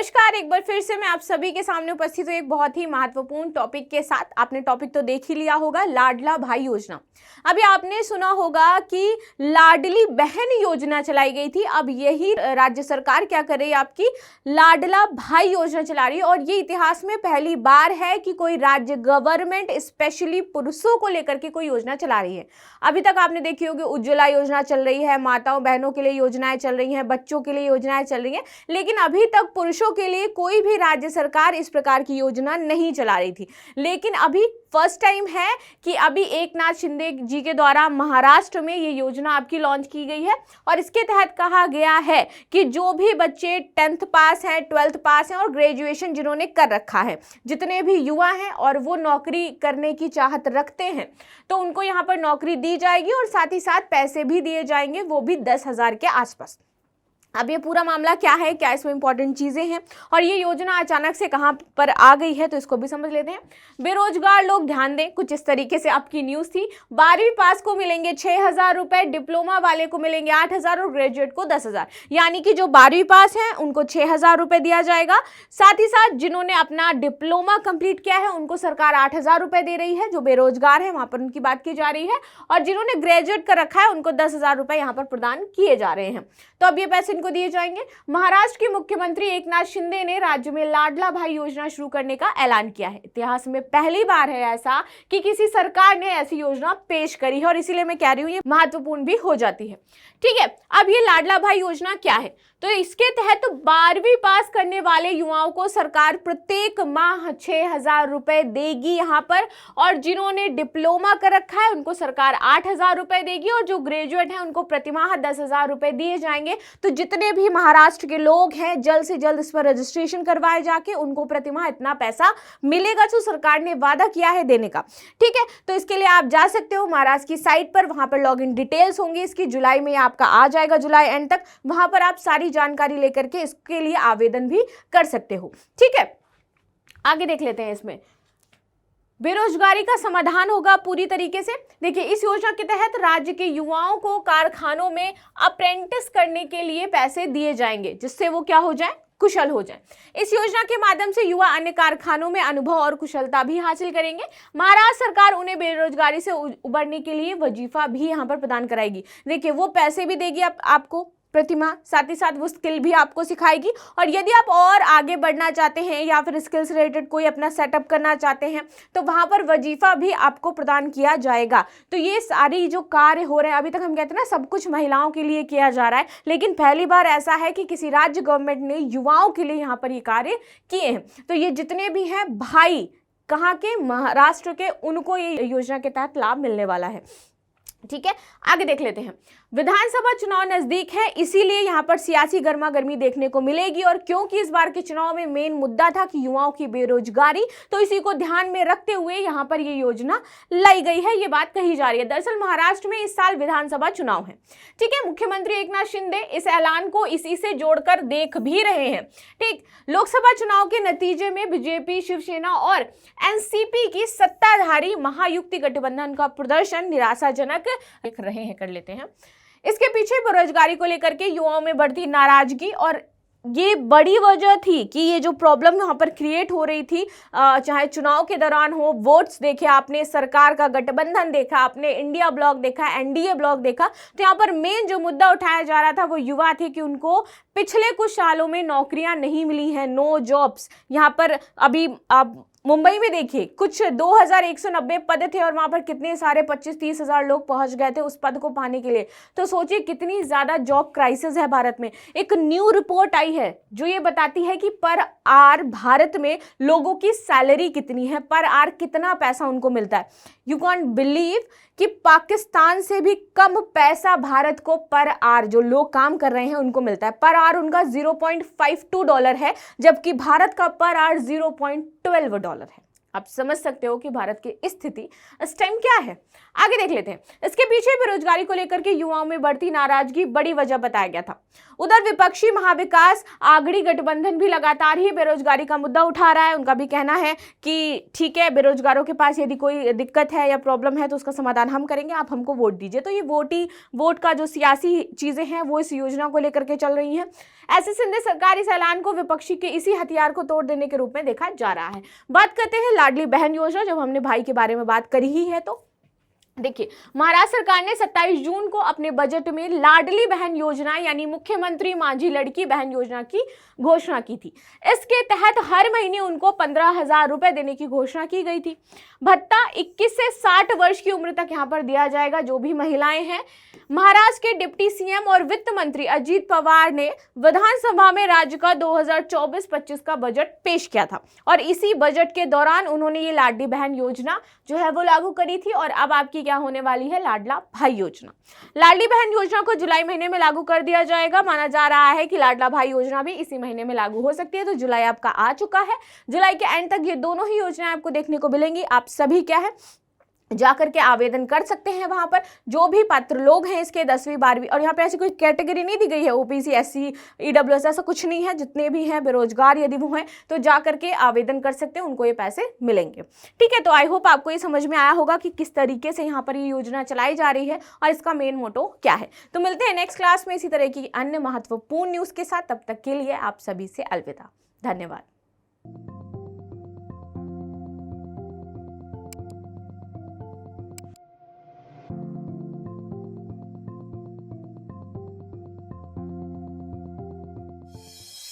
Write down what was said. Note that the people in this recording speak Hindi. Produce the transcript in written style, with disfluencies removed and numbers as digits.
नमस्कार, एक बार फिर से मैं आप सभी के सामने उपस्थित हूँ एक बहुत ही महत्वपूर्ण टॉपिक के साथ। आपने टॉपिक तो देख ही लिया होगा, लाडला भाई योजना। अभी आपने सुना होगा कि लाडली बहन योजना चलाई गई थी। अब यही राज्य सरकार क्या कर रही है, आपकी लाडला भाई योजना चला रही है। और ये इतिहास में पहली बार है कि कोई राज्य गवर्नमेंट स्पेशली पुरुषों को लेकर के कोई योजना चला रही है। अभी तक आपने देखी होगी उज्ज्वला योजना चल रही है, माताओं बहनों के लिए योजनाएं चल रही हैं, बच्चों के लिए योजनाएं चल रही हैं, लेकिन अभी तक पुरुषों के लिए कोई भी राज्य सरकार इस प्रकार की योजना नहीं चला रही थी। लेकिन अभी फर्स्ट टाइम है कि अभी एकनाथ शिंदे जी के द्वारा महाराष्ट्र में ये योजना आपकी लॉन्च की गई है। और इसके तहत कहा गया है कि जो भी बच्चे 10th पास हैं, 12th पास हैं और ग्रेजुएशन जिन्होंने कर रखा है, जितने भी युवा हैं और वो नौकरी करने की चाहत रखते हैं, तो उनको यहाँ पर नौकरी दी जाएगी और साथ ही साथ पैसे भी दिए जाएंगे, वो भी 10,000 के आसपास। अब ये पूरा मामला क्या है, क्या इसमें इंपॉर्टेंट चीजें हैं और ये योजना अचानक से कहां पर आ गई है, तो इसको भी समझ लेते हैं। बेरोजगार लोग ध्यान दें, कुछ इस तरीके से आपकी न्यूज थी। 12वीं पास को मिलेंगे 6,000 रुपए, डिप्लोमा वाले को मिलेंगे 8,000 और ग्रेजुएट को 10,000। यानी कि जो 12वीं पास है उनको 6,000 रुपए दिया जाएगा। साथ ही साथ जिन्होंने अपना डिप्लोमा कंप्लीट किया है उनको सरकार 8,000 रुपए दे रही है। जो बेरोजगार है वहां पर उनकी बात की जा रही है। और जिन्होंने ग्रेजुएट कर रखा है उनको 10,000 रुपए यहाँ पर प्रदान किए जा रहे हैं। तो अब ये पैसे को दिए जाएंगे। महाराष्ट्र के मुख्यमंत्री एकनाथ शिंदे ने राज्य में लाडला भाई योजना शुरू करने का ऐलान किया है। इतिहास में पहली बार है ऐसा कि किसी सरकार ने ऐसी योजना पेश करी है और इसीलिए मैं कह रही हूं ये महत्वपूर्ण भी हो जाती है। ठीक है, अब ये लाडला भाई योजना क्या है, तो इसके तहत 12वीं पास करने वाले युवाओं को सरकार प्रत्येक माह 6,000 रुपए देगी यहाँ पर। और जिन्होंने डिप्लोमा कर रखा है उनको सरकार 8,000 रुपए देगी और जो ग्रेजुएट हैं उनको प्रतिमाह 10,000 रुपए दिए जाएंगे। तो जितने भी महाराष्ट्र के लोग हैं जल्द से जल्द इस पर रजिस्ट्रेशन करवाए जाके उनको प्रतिमाह इतना पैसा मिलेगा जो सरकार ने वादा किया है देने का। ठीक है, तो इसके लिए आप जा सकते हो महाराष्ट्र की साइट पर, वहां पर लॉग इन डिटेल्स होंगी इसकी, जुलाई में आपका आ जाएगा, जुलाई एंड तक। वहां पर आप सारी जानकारी लेकर के इसके लिए आवेदन भी कर सकते हो। ठीक है, आगे देख लेते हैं। इसमें बेरोजगारी का समाधान होगा पूरी तरीके से। देखिए, इस योजना के तहत राज्य के युवाओं को कारखानों में अप्रेंटिस करने के लिए पैसे दिए जाएंगे, जिससे वो क्या हो जाए, कुशल हो जाए। इस योजना के माध्यम से युवा अन्य कारखानों में अनुभव और कुशलता भी हासिल करेंगे। महाराष्ट्र सरकार उन्हें बेरोजगारी से उबरने के लिए वजीफा भी यहाँ पर प्रदान कराएगी। देखिए, वो पैसे भी देगी आपको प्रतिमा, साथ ही साथ वो स्किल भी आपको सिखाएगी। और यदि आप और आगे बढ़ना चाहते हैं या फिर स्किल्स रिलेटेड कोई अपना सेटअप करना चाहते हैं तो वहां पर वजीफा भी आपको प्रदान किया जाएगा। तो ये सारी जो कार्य हो रहे हैं, अभी तक हम कहते हैं ना सब कुछ महिलाओं के लिए किया जा रहा है, लेकिन पहली बार ऐसा है कि किसी राज्य गवर्नमेंट ने युवाओं के लिए यहाँ पर ये कार्य किए हैं। तो ये जितने भी हैं भाई कहाँ के, महाराष्ट्र के, उनको ये योजना के तहत लाभ मिलने वाला है। ठीक है, आगे देख लेते हैं। विधानसभा चुनाव नजदीक है, इसीलिए यहाँ पर सियासी गर्मा गर्मी देखने को मिलेगी। और क्योंकि इस बार के चुनाव में मेन मुद्दा था कि युवाओं की बेरोजगारी, तो इसी को ध्यान में रखते हुए यहाँ पर ये योजना लाई गई है, ये बात कही जा रही है। दरअसल महाराष्ट्र में इस साल विधानसभा चुनाव है। ठीक है, मुख्यमंत्री एकनाथ शिंदे इस ऐलान को इसी से जोड़कर देख भी रहे हैं। ठीक, लोकसभा चुनाव के नतीजे में बीजेपी, शिवसेना और एनसीपी की सत्ताधारी महायुति गठबंधन का प्रदर्शन निराशाजनक दिख रहे हैं। कर लेते हैं। इसके पीछे बेरोजगारी को लेकर के युवाओं में बढ़ती नाराजगी, और ये बड़ी वजह थी कि ये जो प्रॉब्लम यहाँ पर क्रिएट हो रही थी, चाहे चुनाव के दौरान हो, वोट्स देखे आपने, सरकार का गठबंधन देखा आपने, इंडिया ब्लॉक देखा, एनडीए ब्लॉक देखा, तो यहाँ पर मेन जो मुद्दा उठाया जा रहा था वो युवा थे कि उनको पिछले कुछ सालों में नौकरियां नहीं मिली हैं, नो जॉब्स। यहाँ पर अभी आप मुंबई में देखिए कुछ 2,190 पद थे और वहां पर कितने सारे 25-30 हजार लोग पहुंच गए थे उस पद को पाने के लिए। तो सोचिए कितनी ज्यादा जॉब क्राइसिस है भारत में। एक न्यू रिपोर्ट आई है जो ये बताती है कि पर आवर भारत में लोगों की सैलरी कितनी है, पर आवर कितना पैसा उनको मिलता है। यू कैन बिलीव कि पाकिस्तान से भी कम पैसा भारत को पर आवर जो लोग काम कर रहे हैं उनको मिलता है। पर आवर उनका $0.52 है, जबकि भारत का पर आवर $0.12 है। आप समझ सकते हो कि भारत की स्थिति इस टाइम क्या है। आगे देख लेते हैं। इसके पीछे बेरोजगारी को लेकर के युवाओं में बढ़ती नाराजगी बड़ी वजह बताया गया था। उधर विपक्षी महाविकास आघाड़ी गठबंधन भी लगातार ही बेरोजगारी का मुद्दा उठा रहा है। उनका भी कहना है कि ठीक है, बेरोजगारों के पास यदि कोई दिक्कत है या प्रॉब्लम है तो उसका समाधान हम करेंगे, आप हमको वोट दीजिए। तो ये वोट का जो सियासी चीजें हैं वो इस योजना को लेकर के चल रही हैं। ऐसे सिंधे सरकार इस ऐलान को विपक्षी के इसी हथियार को तोड़ देने के रूप में देखा जा रहा है। बात करते हैं लाडली बहन योजना। जब हमने भाई के बारे में बात करी ही है तो देखिए, महाराष्ट्र सरकार ने 27 जून को अपने बजट में लाडली बहन योजना यानी मुख्यमंत्री माझी लड़की बहन योजना की घोषणा की थी। इसके तहत हर महीने उनको 15,000 रुपए देने की घोषणा की गई थी। भत्ता 21 से 60 वर्ष की उम्र तक यहां पर दिया जाएगा जो भी महिलाएं हैं। महाराष्ट्र के डिप्टी सीएम और वित्त मंत्री अजीत पवार ने विधानसभा में राज्य का 2024-25 का बजट पेश किया था और इसी बजट के दौरान उन्होंने ये लाडली बहन योजना जो है वो लागू करी थी। और अब आपकी क्या होने वाली है, लाडला भाई योजना। लाडली बहन योजना को जुलाई महीने में लागू कर दिया जाएगा। माना जा रहा है कि लाडला भाई योजना भी इसी महीने में लागू हो सकती है। तो जुलाई आपका आ चुका है। जुलाई के एंड तक ये दोनों ही योजनाएं आपको देखने को मिलेंगी। आप सभी क्या है जाकर के आवेदन कर सकते हैं। वहां पर जो भी पात्र लोग हैं इसके 10वीं 12वीं, और यहाँ पे ऐसी कोई कैटेगरी नहीं दी गई है, ओबीसी एससी ईडब्ल्यूएस ऐसा कुछ नहीं है। जितने भी हैं बेरोजगार यदि वो हैं तो जाकर के आवेदन कर सकते हैं, उनको ये पैसे मिलेंगे। ठीक है, तो आई होप आपको ये समझ में आया होगा कि किस तरीके से यहाँ पर ये योजना चलाई जा रही है और इसका मेन मोटो क्या है। तो मिलते हैं नेक्स्ट क्लास में इसी तरह की अन्य महत्वपूर्ण न्यूज के साथ। तब तक के लिए आप सभी से अलविदा। धन्यवाद।